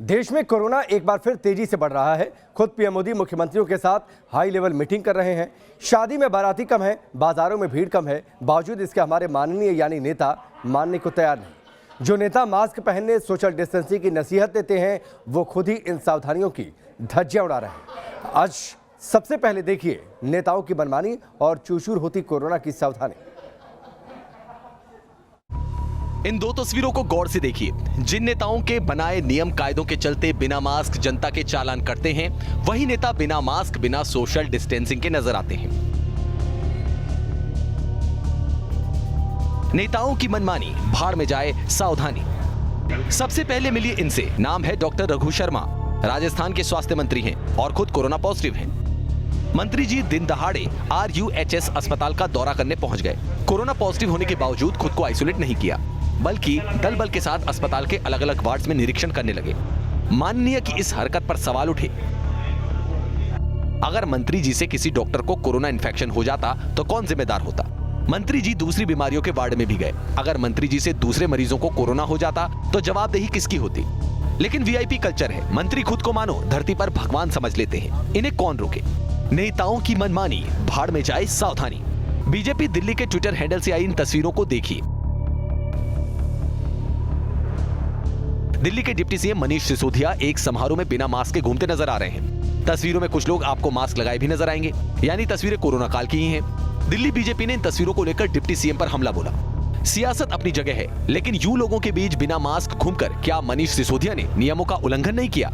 देश में कोरोना एक बार फिर तेजी से बढ़ रहा है। खुद पीएम मोदी मुख्यमंत्रियों के साथ हाई लेवल मीटिंग कर रहे हैं। शादी में बाराती कम है, बाजारों में भीड़ कम है, बावजूद इसके हमारे माननीय यानी नेता मानने को तैयार नहीं। जो नेता मास्क पहनने, सोशल डिस्टेंसिंग की नसीहत देते हैं, वो खुद ही इन सावधानियों की धज्जियां उड़ा रहे हैं। आज सबसे पहले देखिए नेताओं की मनमानी और चूर-चूर होती कोरोना की सावधानी। इन दो तस्वीरों को गौर से देखिए। जिन नेताओं के बनाए नियम कायदों के चलते बिना मास्क जनता के चालान करते हैं, वही नेता बिना मास्क, बिना सोशल डिस्टेंसिंग के नजर आते हैं। नेताओं की मनमानी, भाड़ में जाए सावधानी। सबसे पहले मिलिए इनसे। नाम है डॉक्टर रघु शर्मा, राजस्थान के स्वास्थ्य मंत्री हैं और खुद कोरोना पॉजिटिव हैं। मंत्री जी दिन दहाड़े RUHS अस्पताल का दौरा करने पहुंच गए। कोरोना पॉजिटिव होने के बावजूद खुद को आइसोलेट नहीं किया, बल्कि दल बल के साथ अस्पताल के अलग अलग वार्ड्स में निरीक्षण करने लगे। माननीय की इस हरकत पर सवाल उठे। अगर मंत्री जी से किसी डॉक्टर को कोरोना इन्फेक्शन हो जाता तो कौन जिम्मेदार होता? मंत्री जी दूसरी बीमारियों के वार्ड में भी गए। अगर मंत्री जी से दूसरे मरीजों को कोरोना हो जाता तो जवाबदेही किसकी होती? लेकिन VIP कल्चर है। मंत्री खुद को मानो धरती पर भगवान समझ लेते हैं। इन्हें कौन रोके? नेताओं की मनमानी, भाड़ में जाए सावधानी। बीजेपी दिल्ली के ट्विटर हैंडल से आई इन तस्वीरों को देखिए। दिल्ली के डिप्टी CM मनीष सिसोदिया एक समारोह में बिना मास्क के घूमते नजर आ रहे हैं। तस्वीरों में कुछ लोग आपको मास्क लगाए भी नजर आएंगे, यानी तस्वीरें कोरोना काल की ही हैं। दिल्ली बीजेपी ने इन तस्वीरों को लेकर डिप्टी CM पर हमला बोला। सियासत अपनी जगह है, लेकिन यूं लोगों के बीच बिना मास्क घूमकर क्या मनीष सिसोदिया ने नियमों का उल्लंघन नहीं किया?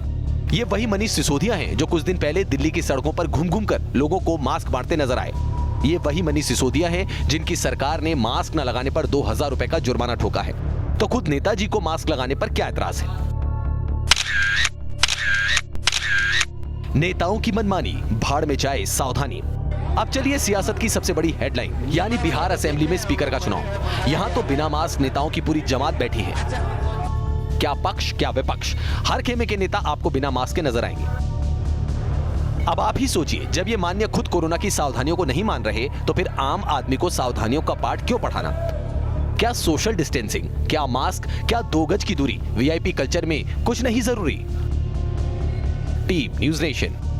ये वही मनीष सिसोदिया हैं जो कुछ दिन पहले दिल्ली की सड़कों पर घूम घूम कर लोगों को मास्क बांटते नजर आए। ये वही मनीष सिसोदिया हैं जिनकी सरकार ने मास्क न लगाने पर 2000 रुपए का जुर्माना ठोका है। तो खुद नेताजी को मास्क लगाने पर क्या एतराज है? नेताओं की मनमानी, भाड़ में जाए सावधानी। अब चलिए सियासत की सबसे बड़ी हेडलाइन, यानी बिहार असेंबली में स्पीकर का चुनाव। यहां तो बिना मास्क नेताओं की पूरी जमात बैठी है। क्या पक्ष क्या विपक्ष, हर खेमे के नेता आपको बिना मास्क के नजर आएंगे। अब आप ही सोचिए, जब ये माननीय खुद कोरोना की सावधानियों को नहीं मान रहे तो फिर आम आदमी को सावधानियों का पाठ क्यों पढ़ाना? क्या सोशल डिस्टेंसिंग, क्या मास्क, क्या 2 गज की दूरी VIP कल्चर में कुछ नहीं जरूरी? Team news nation.